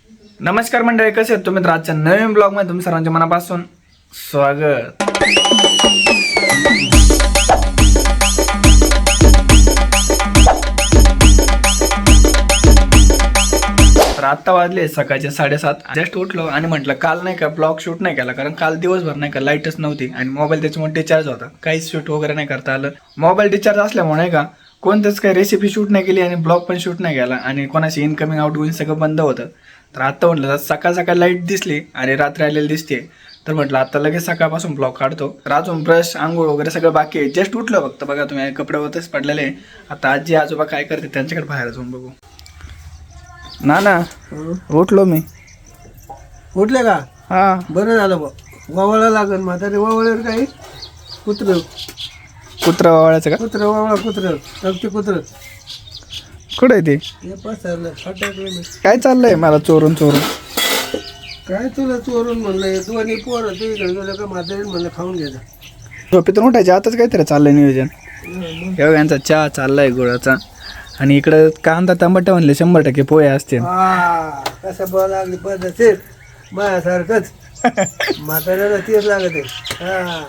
नमस्कार मंडळी, कसे आहेत तुम्ही? तर आजच्या नवीन ब्लॉग मध्ये तुमच्या सर्वांच्या मनापासून स्वागत. तर आता वाजले सकाळचे 7:30. जस्ट उठलो आणि म्हटलं काल नाही का ब्लॉग शूट नाही केला, कारण काल दिवसभर नाही का लाईटच नव्हती आणि मोबाईल त्याच्यामुळे डिस्चार्ज होता. काहीच शूट वगैरे नाही करता आलं. मोबाईल डिस्चार्ज असल्यामुळे नाही का कोणतेच काही रेसिपी शूट नाही केली आणि ब्लॉग पण शूट नाही केला आणि कोणाशी इनकमिंग आउटगोईंग सगळं बंद होतं. तर आता म्हटलं सकाळ सकाळ लाईट दिसली आणि रात्री आलेली दिसते, तर म्हटलं आता लगेच सकाळपासून ब्लॉग काढतो. तर अजून ब्रश आंघोळ वगैरे सगळं बाकी आहे. जस्ट उठलं फक्त, बघा तुम्ही कपडे होतेच पडलेले. आता आजी आजोबा काय करते त्यांच्याकडे बाहेर जाऊन बघू. ना उठलो मी. उठले का? हा बरं झालं बा. वावळा लागल म्हातारे वावळ्यावर काही कुत्रा वावळायचं का? कुत्र वावळा कुत्र तपचे कुत्र कुठं आहे ते? हे पसरलं फटाकलं मी. काय चाललंय मला चोरून काय तुला चोरून म्हणलं हे दोन्ही पोरं तू इकडे गेलं का म्हातारे म्हणलं खाऊन घ्यायचं. झोपेतून उठायच्या आताच काहीतरी चाललंय नियोजन. एवढा यांचा चहा चाललाय गुळाचा आणि इकडं कांदा टमाटा म्हणले 100% पोहे असते. कसं बोला लागली पद्धतशीर माझ्यासारखंच म्हाताऱ्याला तेच लागत आहे. हा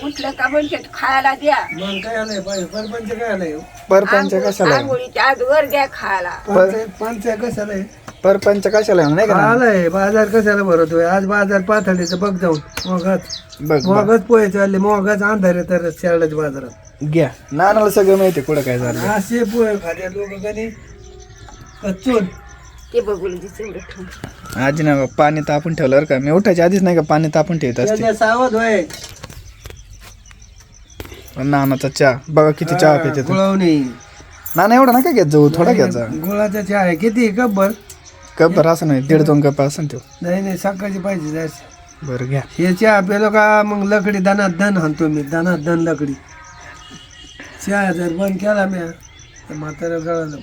उठलं का म्हणजे खायला द्या. मग काय आलंय पाहिजे परपंच काय आलंय परपंच कशाला आहे? आंघोळीच्या आजवर द्या खायला. पंच कशाला आहे? परपंच कशाला आहे नाही का? आलाय बाजार कशाला भरतोय आज बाजार पाथडीचं बघ जाऊन मोगाच बघ मोगाच पोहे चालले मोगाच अंधारे तर शेरडाच्या बाजारात घ्या. नानाला सगळं माहिती कुठं काय झालं. असे पोहे खाते लोक कधी कच्चून ते बघून तेवढं ठेवून. आजी ना पाणी तापून ठेवलं बरं का. मी उठायच्या आधीच नाही का पाणी तापून ठेवत असते. त्याच्या सावध होय. नानाचा चहा बघा किती चहा पिते. गुळवणी नाना एवढा नका घेत जाऊ, थोडा घ्यायचा. गुळाचा चहा आहे किती कब्बर? कप भर असं नाही, 1.5-2 कप असं तो. नाही सकाळची पाहिजे जायचं. बरं घ्या. हे चहा पेलो का मग लकडी दनात दन हाणतो मी दनात दन लकडी. चहा जर बंद केला मी तर म्हातारा गळालं.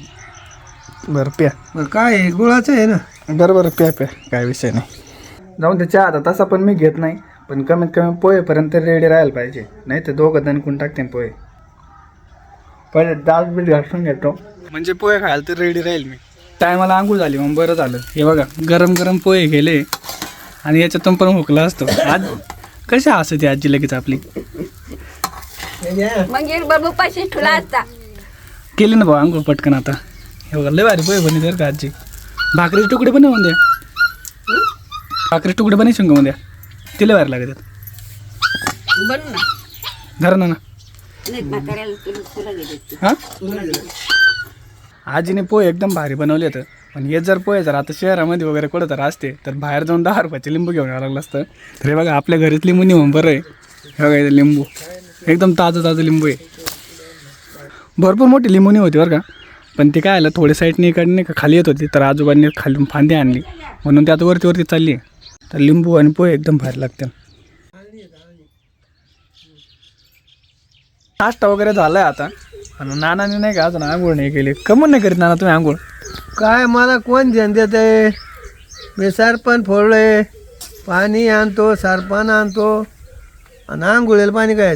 बरं प्या. बरं काय आहे गुळाचं आहे ना. बरं प्या काय विषय नाही. जाऊन ते चहा आता तसा पण मी घेत नाही, पण कमीत कमी पोहेपर्यंत रेडी राहायला पाहिजे, नाही तर दोघं दणकून टाकते पोहे. पहिले डाळ बीट घासून घेतो म्हणजे पोहे खायला तर रेडी राहील मी. टायमाला आंघोळ झाली मग बरं झालं. हे बघा गरम गरम पोहे गेले आणि याच्यातून पण हुकला असतो. आज कशा असते आजी लगेच आपली मग एक बाबू पाशी ठुला असता. केली ना भाऊ आंघोळ पटकन. आता हे बघा लय भारी पोहे बनी तर का आजी. भाकरीचे तुकडे बनवून द्या. भाकरीचे तुकडे बनवून का द्या, तिला भारी लागत. बन ना. धरा ना. नाही म्हाताऱ्याला तुला घेते. हां आजीने पोहे एकदम भारी बनवले होते. पण हे जर पोहे जर आता शहरामध्ये वगैरे कुठं तर असते तर बाहेर जाऊन 10 रुपयाचे लिंबू घेऊन यावं लागलं असतं. तर हे बघा आपल्या घरीच लिंबू नेऊन बरं आहे. हे बघा इथे लिंबू एकदम ताजं लिंबू आहे. भरपूर मोठी लिंबूनी होती बरं का, पण ते काय आलं थोडी साईडने इकडे का खाली येत होती, तर आजोबांनी खाली फांदी आणली म्हणून ते आता वरती चालली आहे. तर लिंबू आणि पोहे एकदम भारी लागते. नाश्ता वगैरे झालाय आता. आणि नानाने नाही का अजून आंघोळ नाही केली. कमून नाही करीत नाना तुम्ही आंघोळ? काय मला कोण ध्यान देत आहे? मी सरपण फोडलोय, पाणी आणतो सरपण आणतो आणि आंघोळीला पाणी काय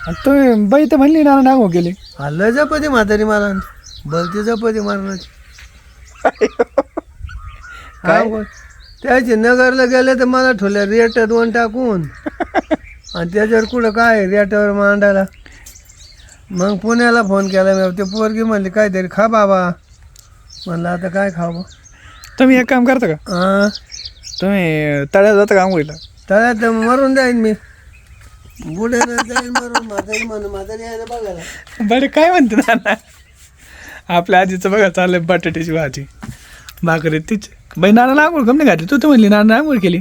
आणि तुम्ही बाई तर म्हणली नाना आंघोळ केली. हल्लं जपती म्हातारी मला भलती जपती मारण्याची. काय त्याची नगरला गेले तर मला ठेवल्या रेट 2 टाकून आणि त्याच्यावर कुठं काय रेटावर मांडायला. मग पुण्याला फोन केला मी. ते पोरगी म्हणली काहीतरी खा बाबा. म्हणलं आता काय खावं. तुम्ही एक काम करता का? हां तुम्ही तळ्यात जाता का आंघोळीला? तळ्यात मरून जाईन मी. बुड्यानं जाईन मरून. म्हातारी म्हणून म्हातारी यायला बघायला. बरे काय म्हणते नाना? आपल्या आजीचं बघा चाललंय बटाट्याची भाजी भाकरी तिची. बाई नाना आंघोळ कम नाही घातली? तू तर म्हणली नाना आंघोळ केली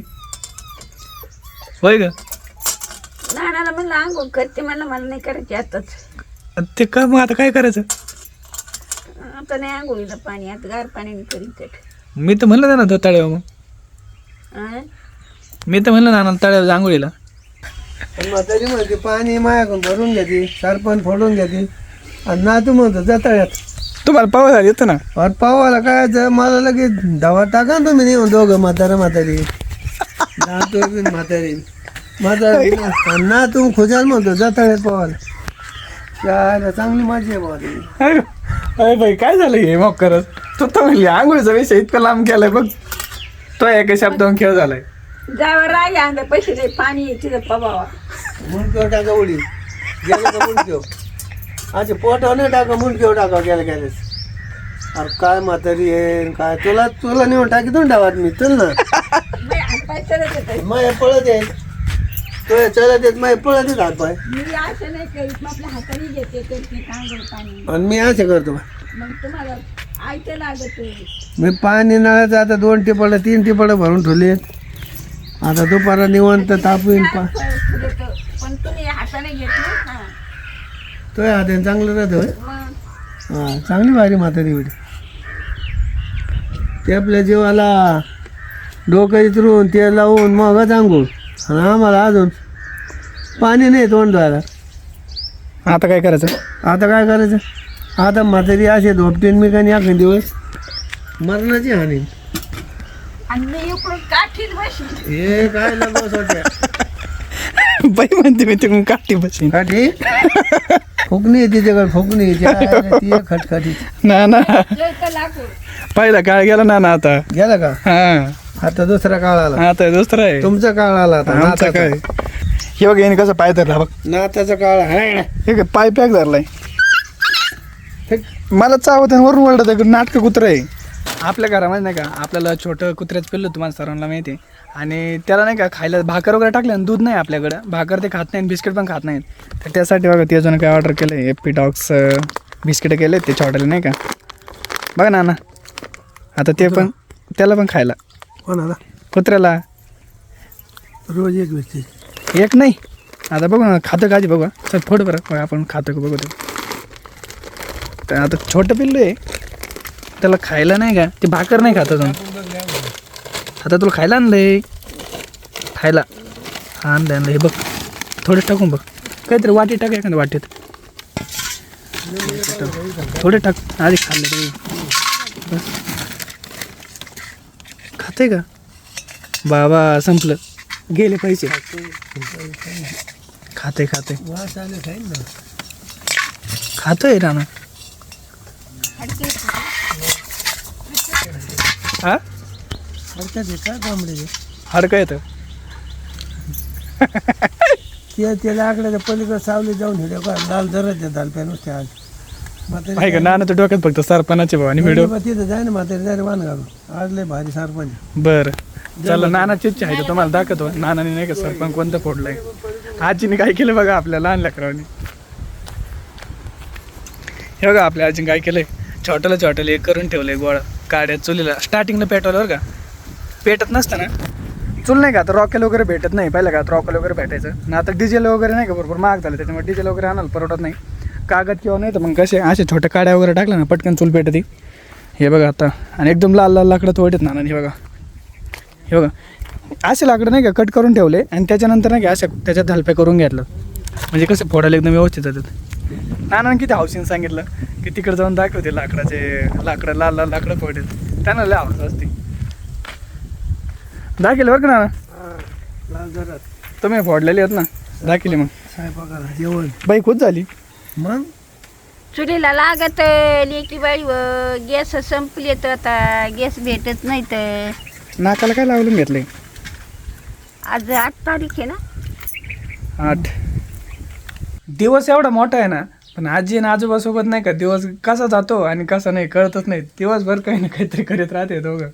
होय का? नानाला म्हणलं आंघोळ करते, म्हणलं मला नाही करायची आताच. ते का मग आता काय करायचं? आता नाही आंघोळीला पाणी, आता गार पाण्याने करीन ते. मी तर म्हणलं ना तळ्यावर. मग मी तर म्हणलं नाना तळ्यावर आंघोळीला. पण म्हातारी म्हणते पाणी मायाकडून भरून घेते सरपण फोडून घेते आणि ना तू म्हणतो जातळ्यात. तुम्हाला पाव झाली येतं ना. और पावाला काय मला लगेच धावा टाका ना तुम्ही नेऊन दोघं म्हातारा म्हातारी म्हातारी म्हातारी ना तू खुशाल म्हणतो जातळ्यात पावाला. काय चांगली मजा आहे बाबा. अरे भाई काय झालं हे मग करत? तू तर म्हणली आंघोळीचा विषय इतका लांब केलाय बघ. तो एका शब्दावरून खेळ झालाय. जावर राग अंग पैसे दे पाणी आहे तिथं पबावा. मुंडक्यावर टाका उडी गेलं का मुंडक्यो अच्छा पोटावर नाही टाका मुंडक्यावर टाका गेलं गेलेस. अरे काय म्हातारी आहे काय तुला तुला नेऊन टाकी दोन डावात मी चल ना बाई, हातपाय चलत येत माय पळत येत तो चलत येत माय पळत येत हात पाय मी असं नाही करीत मग आपल्या हाताने घेते करते तांदूळ पाणी. आणि मी असं करतो मग तुम्हाला आयतं लागत मी पाणी नळाचं आता 2 टिपाडं 3 टिपाडं भरून ठेवले. आता दुपारा निवांत तापवीन पण तुम्ही हाताने घेतलं ना तो हाताने चांगलं राहतं होय. मग हां चांगली भारी म्हातारी एवढी ते आपल्या जीवाला डोकं इतरून तेल लावून मगच आंघोळ आणि आम्हाला अजून पाणी नाही तोंड धुवायला. आता काय करायचं? आता काय करायचं आता म्हातारी असे धोपटीन मी काही एखाद दिवस मरणाची हानी. आणि मी इकडून काठीत बसली. हे काय लगवस वाटते बाई म्हणते मी तिकडून काठी बसीन. काठी फुकणी आहे तिच्याकडे फुकणी ती खटखटी ना ना जळतं लाकूड. पहिला काळ गेला ना ना आता. गेला का हा आता दुसरा काळ आला आता दुसरा आहे. तुमचा काळ आला आता आमचा नाताचा. काय हे बघ याने कसं पाय धरला बघ. नाताचा काळ आहे हे काय पाय पॅक धरलाय. मला चावत आहे वरून वरडत नाटकं कुत्रं आहे. आपल्या घरामध्ये नाही का आपल्याला छोटं कुत्र्याचं पिल्लू तुम्हाला सर्वांना माहिती आहे. आणि त्याला नाही का खायला भाकर वगैरे टाकलं आणि दूध नाही आपल्याकडं भाकर ते खात नाही बिस्किट पण खात नाहीत. तर त्यासाठी बघा ते अजून काय ऑर्डर केलं आहे एपी डॉग्स बिस्किट केले ते छोट्याला नाही का बघा ना आता ते पण त्याला पण खायला कोणाला कुत्र्याला रोज एक व्यक्ती एक नाही. आता बघू ना खातं काजी बघा सर थोडं बरं बघा आपण खातं का बघू तर आता छोटं पिल्लू आहे त्याला खायला नाही का ते भाकर नाही खात अजून. आता तुला खायला आणलंय खायला आणलं हे बघ थोडं टाकून बघ काहीतरी वाटी टाक एखाद्या वाटीत थोडे टाक आधी खाल्लं तरी खाते का बाबा संपलं गेले पैसे. खाते वास आले खाईन ना खातोय राणा. हा हरकत आहे का कोंबडीचे हडकं येतं. ते लाकडाच्या पलीकडे सावली जाऊन हिडे का लाल जराच्या दालप्या नुसत्या आज आहे का नाना तर डोक्यात फक्त सरपणाचे भाऊ आणि व्हिडिओ तिथं जाय ना म्हातारी जाय वाण घालून आज लय भारी सरपंच. बरं चला नानाची इच्छा आहे तर तुम्हाला दाखवतो. नानाने नाही का सरपंच कोणतं फोडलंय आजीने काय केलं बघा आपल्या लहान लेकरांनी. हे बघा आपल्या आजीने काय केलंय छोट्याला एक करून ठेवलंय गोळा काड्या चुलीला. स्टार्टिंगला पेटवलं बरं का पेटत नसतं ना चूल नाही का आता रॉकेल वगैरे भेटत नाही पहिलं का आता रॉकेल वगैरे भेटायचं ना आता डिझेल वगैरे नाही का बरोबर महाग झालं त्याच्यामुळे डिझेल वगैरे आणायला परवडत नाही. कागद किंवा नाही तर मग कसे असे छोट्या काड्या वगैरे टाकल्या ना पटकन चूल पेटते. हे बघा आता आणि एकदम लाल लाल लाकडं तोडत ना हे बघा हे बघा असे लाकडं नाही का कट करून ठेवले आणि त्याच्यानंतर नाही का अशा त्याच्यात हलप्या करून घेतलं म्हणजे कसं फोडायला एकदम व्यवस्थित जातात. नानानं किती हौशीनं सांगितलं की तिकडे जाऊन दाखवते लाकडं लाल लाल लाकडं फोडेल त्यांना लय आवडत असते. दाखिले बरं का नाना लाल जरात तुम्ही फोडलेली आहेत ना दाखिले मग स्वयंपाकाला जेवण बाई खूप झाली. मग चुलीला लागत लेकी बाई गॅस संपले तर आता गॅस भेटत नाही तर नाकाला काय लावून घेतलंय. आज 8 तारीख आहे ना. 8 दिवस एवढा मोठा आहे ना पण आजी आणि आजोबासोबत नाही का दिवस कसा जातो आणि कसा नाही कळतच नाही. दिवसभर काही ना काहीतरी करीत राहते दोघं.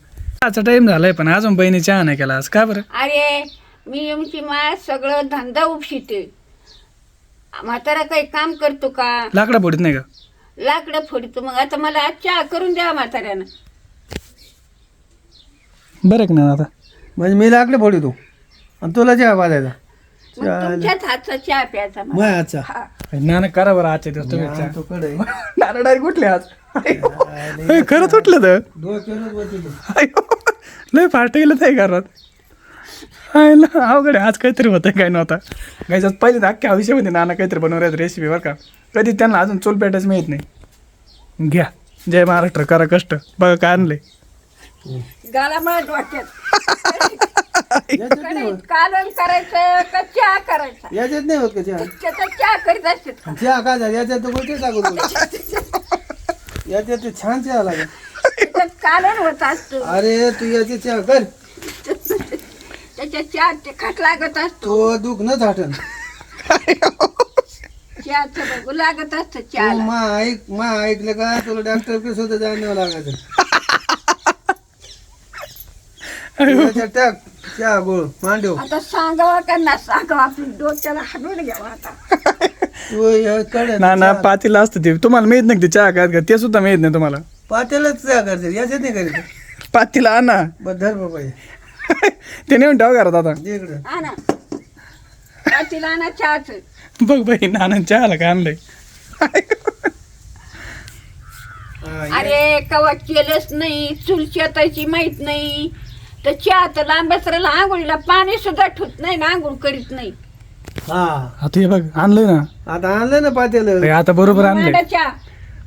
आजचा टाइम झालाय पण अजून बहिणी चहा नाही केला आज का बरं. अरे मी आमची माय सगळं धंदा उपशिते म्हातारा काही काम करतो का लाकडा फोडीत नाही का लाकडं फोडतो. मग आता मला आज चहा करून द्या म्हाताऱ्यानं. बरं का ना आता म्हणजे मी लाकडे फोडतो आणि तुला चहा पाजायचा मग तुमच्याच हातचा चहा प्यायचा मला. मग आजचा हा. नाना करा बरं आजच्या दिवस तुम्ही चहा. तो कडे नाना डायरेक्ट उठले आज अय, खरंच उठलं तर डोक्यावरच बसलो. अयो, लय फाट गेलं नाही घरात. अवघड आहे आज काहीतरी होतं काय नव्हता गायच्यात पहिले तर अख्ख्या आयुष्यामध्ये नाना काहीतरी बनवण्यात रेसिपी बरं का कधी त्यांना अजून चूल पेटायच माहीत नाही. घ्या जय महाराष्ट्र करा कष्ट बघा काय आणलंय. गाला मला डोक्यात कालवण करायचं का चहा करायचा याच्यात नाही होत का चहा त्याचा चहा करीत असते. चहा काय झालं याच्यात तर कोणते टाकू याच्यात ते छान चहा लागेल. त्याच्यात कालवण होत असतं. अरे तू याचे चहा कर त्याच्या चहा तिखट लागत असतो, तो दुख न झाटन. चहाचं बघू लागत असतं तू चहाला. मा ऐकलं का तुला डॉक्टर सुद्धा जाण्यावं लागायचं. त्याच्यात टाक चहा गोळ मांडव. आता सांगावा का ना सांगावा, आपण डोक्याला हाडून घ्यावा आता. तू हे कडे ना पातीला असतं ते, तुम्हाला माहित नाही का ते चहा काय ते सुद्धा माहित नाही तुम्हाला. पातेलाच चहा करते याच्यात नाही करीत. पातीला आणा बस धर बाबा हे. ते नेऊन ठेवा घरात आता. दे इकडं. आणा तिला आणा चहाचं. बघ बाई नाना चहाला काय आणलंय. हा, ये. अरे कवा केलंच नाही, चूल शेताची माहित नाही तर चहा तर लांबच राहिला. आंघोळीला पाणी सुद्धा ठुत नाही ना, आंघोळ करीत नाही. हा आता हे बघ आणलंय ना. आता आणलं ना पातेलं. बाई, आता बरोबर आणलंय. मांडा चहा.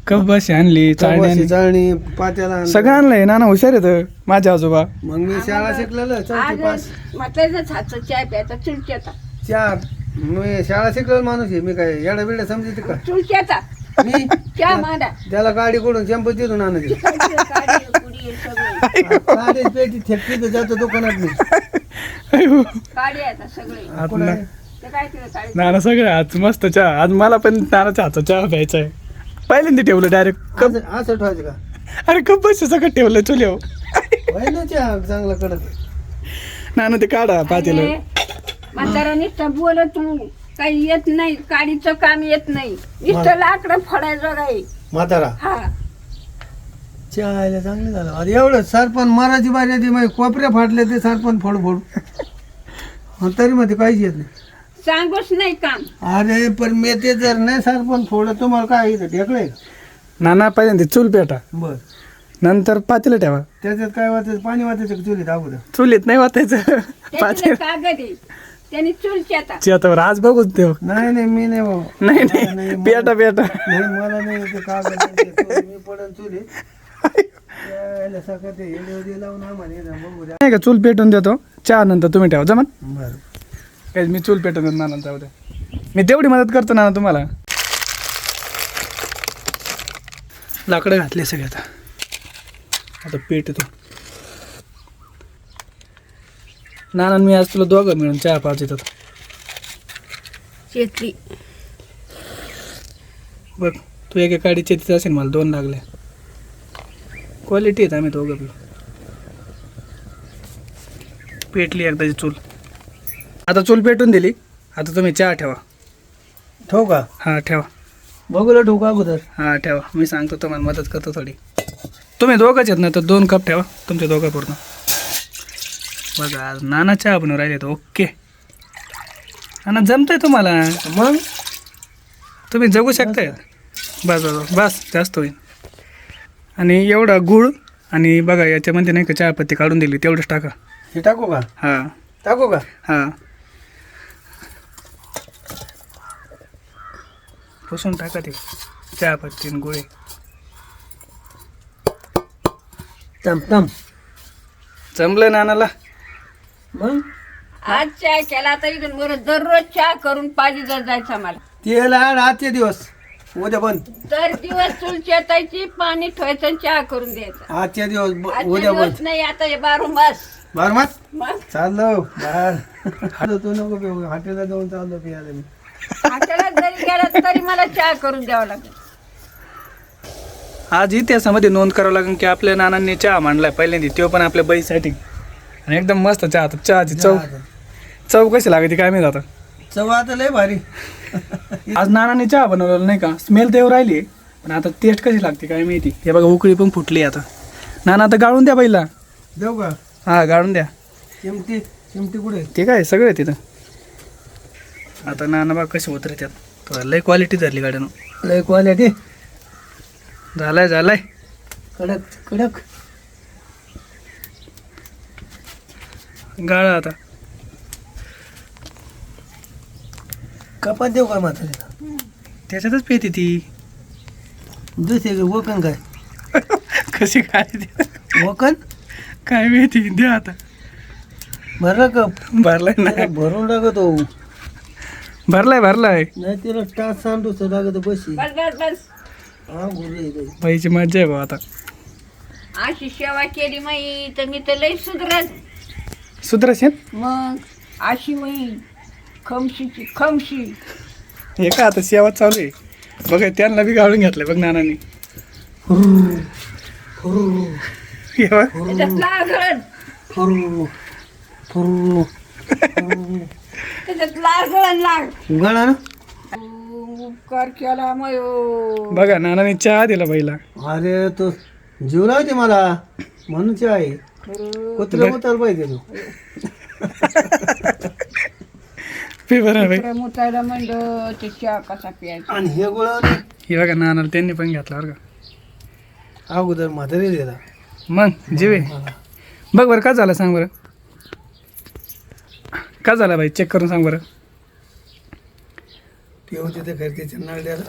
कप बशी आणली, चाळणी कवाशी आणली, चाळणी पातेला आणलं. सगळं आणलंय. नाना हुशार येत माझे आजोबा. मग मी शाळा शिकलेलं चौथी पास. आज म्हटलं हातचं चहा प्यायचा चुलच्याचा. चहा मी शाळा शिकलेला माणूस आहे. मी काय येडा बिडा समजते का चुलच्याचा मी चहा मांडा. त्याला गाडी कडून शंभर तिथून आणायची. काढी, कुडी सगळे. गाडी पेटी थेट जातो दुकानात मी. काढी आता सगळे. आज ना- ते काय केलं काढी. नाना सगळं आज मस्त चहा. आज मला पण नानाच्या हातचा चहा प्यायचा आहे. पहिल्यांदा ठेवलं डायरेक्ट कप. असं ठेवायचं का? अरे कप बशी सगळं ठेवलं चुल्यावर. होय ना चहा चांगला कडक. नाना ते काढा पातेलं. म्हातारा नुसतं बोल तू काही येत नाही, काडीचं काम येत नाही, नुसतं लाकडं फोडायचं काही. म्हातारा हा चहा आयला चांगलं झालं. अरे एवढं सरपण मराठी बारी माझे कोपऱ्या फाटले ते सरपण फोड फोड. तरी मध्ये काहीच येत नाही. सांगूच नाही काम. अरे पण मी ते जर नाही सरपण फोड तुम्हाला काय येतं ढेकळे. नाना पहिल्यांदा चूल पेटा, बर नंतर पातेलं ठेवा. त्याच्यात काय वाचायचं पाणी वाचायचं का चुलीत अगोदर. चुलीत नाही वाचायचं. त्याच्याला पातेलं कागद आहे, त्याने चुलची आता. चियातावर आज बघूच देव. नाही नाही मी नाही बाबा. नाही नाही पेटा पेटा. नाही मला नाही ते कागद नाही ते. मी पडन चुलीत यायला सकाळ ते हेडे लावून आम्हाला येणं बघू द्या. नाही का चूल पेटून देतो, चहा नंतर तुम्ही ठेवा जमन. बरं काय मी चूल पेटून देतो नाना जाऊ द्या. मी तेवढी मदत करतो नाना तुम्हाला. लाकडं घातले सगळे आता. आता पेटतो. नाना मी आज तुला दोघं मिळून चहा पाच येतात. शेतली बघ तू एका गाडी चेतीत असेल, मला 2 लागले. क्वालिटी आहेत आम्ही दोघं बी. पेटली एकदाची चूल. आता चूल पेटून दिली. आता तुम्ही चहा ठेवा. ठेवू का? हां ठेवा. बघूला ठेवू का अगोदर? हां ठेवा. मी सांगतो तुम्हाला मदत करतो थोडी. तुम्ही दोघंच आहेत ना, तर 2 कप ठेवा तुमच्या दोघं पूर्ण. बघा आज नाना चहा बनवून राहिले तर ओके. नाना जमतंय तुम्हाला, मग तुम्ही जगू शकताय. बस बस बस जास्त होईल. आणि एवढा गुळ आणि बघा याच्यामध्ये नाही का चहापत्ती काढून दिली तेवढंच टाका. हे टाकू का? हां टाकू का? हां पुसून टाका ते चहापत्ती आणि गुळे. तम तम जमलं नानाला. मग आज चहा केला तर इथून बरं दररोज चहा करून पाहिजे जायचा मला. तेल आड आजचे दिवस उद्या बंद. दर दिवस चूल चेतायची, पाणी ठेवायचं आणि चहा करून द्यायचा. आजचे दिवस आजचे उद्या दिवस बंद. नाही, आता हे 12 मास. बार मास मग चाललो बाहेर. तू नको पिऊ. हॉटेलला जाऊन चाललो पियाला मी. हॉटेलात जरी गेला तरी मला चहा करून द्यावा लागेल. आज इतिहासामध्ये नोंद करावं लागेल की आपल्या नानांनी चहा मांडलाय पहिल्यांदा, तो पण आपल्या बाईसाठी. आणि एकदम मस्त चहा. आता चहाची चव कशी लागते काय माहिती आता. चव आता लय भारी. आज नानांनी चहा बनवलेला नाही का, स्मेल तर येऊ राहिली, पण आता टेस्ट कशी लागते काय माहिती. हे बघा उकळी पण फुटली आता. नाना आता गाळून द्या पहिला. देऊ का? हां गाळून द्या. चिमटी चिमटी कुठे? ते काय सगळं आहे तिथं. आता नाना बघा कसे उतरे त्यात. तर लय क्वालिटी झाली गाड्यानं. लय क्वालिटी. झालाय कडक कडक. गाळा आता. कपात देऊ का म्हातारीला? त्याच्यातच पेती ती. दुसरे वकन काय? कशी काय ती वकन काय माहिती. द्या आता. भरला का? भरलाय नाही. भरून टाकतो. भरलाय नाही तिला टाच सांडू लागत बशी. बस बस बस. हा गुरे बाईची मज्जा आहे भाऊ आता. अशी सेवा केली माई तर मी तर लय सुधरत. सुधरशील मग अशी मी खमशीची खमशी. हे का आता सेवा चालू आहे बघा, त्यांना बी गाळून घेतलंय बघ नानांनी. हे बघ. त्याच्यात लागण त्याच्यात लागण लाग गळा ना. उपकार केला मयो. बघा नानाने चहा दिला बाईला. अरे तो जीव लावते मला म्हणून आहे. कुत्रा मुतायला पाहिजे तू. पी बरं बाई. मुतायला म्हणलं ते चहा कसा प्यायचा. आणि हे गोळा हे बघा नानाला त्यांनी पण घेतला बरं का. अगोदर म्हातारी दिला. मग जीवे बघ बरं का झालं सांग बरं, का झालं बाई चेक करून सांग बरं. ते होते ते घरचे नळद्याला.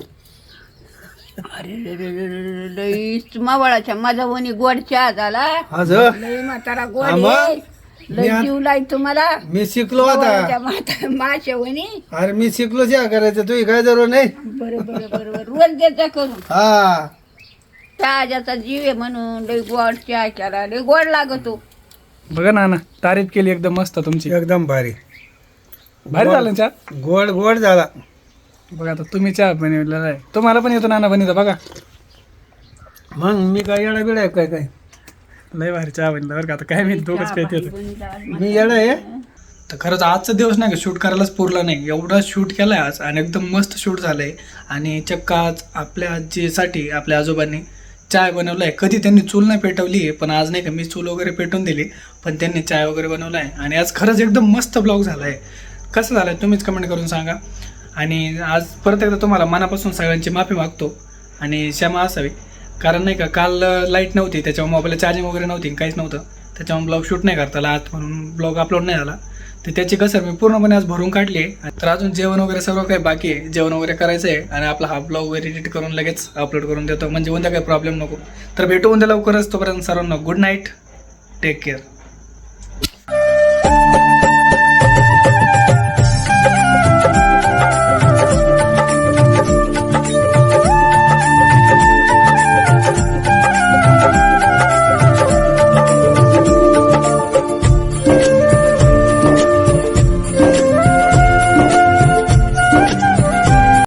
अरे रे रे रे रे रे, लईच मावळाच्या माझा वणी गोड चहा झाला. आज लई म्हातारा गोड आहे. लई जीव लाई तुम्हाला. मी शिकलो आता. माझ्या वणी. अरे मी शिकलो चहा करायचं, तुझी काय जरूर नाही. बरं बरं बरं बरं रोज द्यायचा करून. हा ताज्याचा जीव आहे म्हणून लई गोड चहा केला. लई गोड लागतो. बघा नाना तारीफ केली एकदम मस्त तुमची. एकदम भारी. भारी झालं ना चहा. गोड गोड झाला. बघा आता तुम्ही चहा बनवलेला आहे, तुम्हाला पण येतो नाना बनवता बघा. मग मी काय येडा बिडा आहे काय काय. लय भारी चहा बनला बरं का. आता काय मी दोघंच पेत येतो. मी येडा आहे. तर खरंच आजचा दिवस नाही का शूट करायलाच पुरला नाही, एवढा शूट केलाय आज आणि एकदम मस्त शूट झालंय. आणि चक्क आज आपल्या आजीसाठी आपल्या आजोबांनी चाय बनवलाय. कधी त्यांनी चूल नाही पेटवली आहे, पण आज नाही का मी चूल वगैरे पेटवून दिली, पण त्यांनी चाय वगैरे बनवलाय. आणि आज खरंच एकदम मस्त ब्लॉग झालाय. कसं झालंय तुम्हीच कमेंट करून सांगा. आणि आज परत एकदा तुम्हाला मनापासून सगळ्यांची माफी मागतो आणि क्षमा असावी, कारण नाही का काल लाईट नव्हती, त्याच्यामुळे मोबाईलला चार्जिंग वगैरे नव्हती, काहीच नव्हतं, त्याच्यामुळे ब्लॉग शूट नाही करता आला आज, म्हणून ब्लॉग अपलोड नाही झाला. तर त्याची कसर मी पूर्णपणे आज भरून काढली आहे. तर अजून जेवण वगैरे सर्व काही बाकी आहे, जेवण वगैरे करायचं आहे आणि आपला हा ब्लॉग वगैरे एडिट करून लगेच अपलोड करून देतो, म्हणजे उद्या काही प्रॉब्लेम नको. तर भेटू उद्या लवकरच. तोपर्यंत सर्वांना गुड नाईट, टेक केअर.